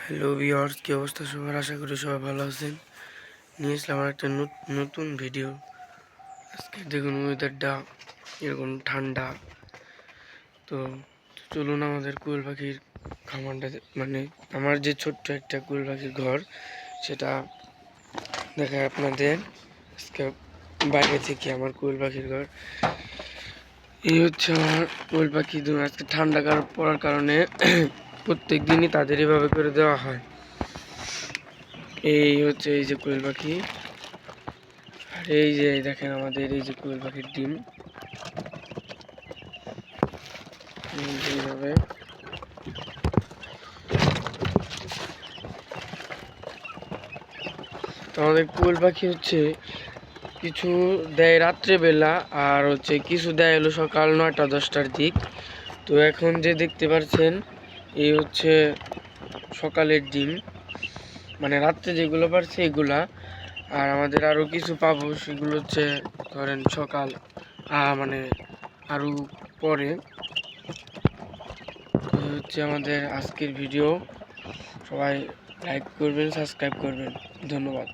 Hello viewers, কি অবস্থা সবার? আশা করি সবাই ভালো আছেন। নিয়ে আসলাম আমার একটা নতুন ভিডিও। আজকে দেখুন ওয়েদারটা এরকম ঠান্ডা। তো চলুন আমাদের কোয়েল পাখির খামারটা, মানে আমার যে ছোট্ট একটা কোয়েল পাখির ঘর, সেটা দেখায় আপনাদের। আজকে বাইরে থেকে আমার কোয়েল পাখির ঘর। এই হচ্ছে আমার কোয়েল পাখি। আজকে ঠান্ডা পড়ার কারণে প্রত্যেক দিনই তাদের এভাবে করে দেওয়া হয়। এই হচ্ছে এই যে কোয়েল পাখি, আর এই যে দেখেন আমাদের এই যে কোয়েল পাখির ডিম। এইভাবে তো আমাদের কোয়েল পাখি হচ্ছে কিছু দেয় রাত্রেবেলা, আর হচ্ছে কিছু দেয় হলো সকাল 9টা-10টার দিক। তো এখন যে দেখতে পাচ্ছেন এই হচ্ছে সকালের ডিম, মানে রাত্রে যেগুলো পারছে এগুলা। আর আমাদের আরও কিছু পাবো, সেগুলো হচ্ছে ধরেন সকাল মানে আরও পরে। হচ্ছে আমাদের আজকের ভিডিও। সবাই লাইক করবেন, সাবস্ক্রাইব করবেন। ধন্যবাদ।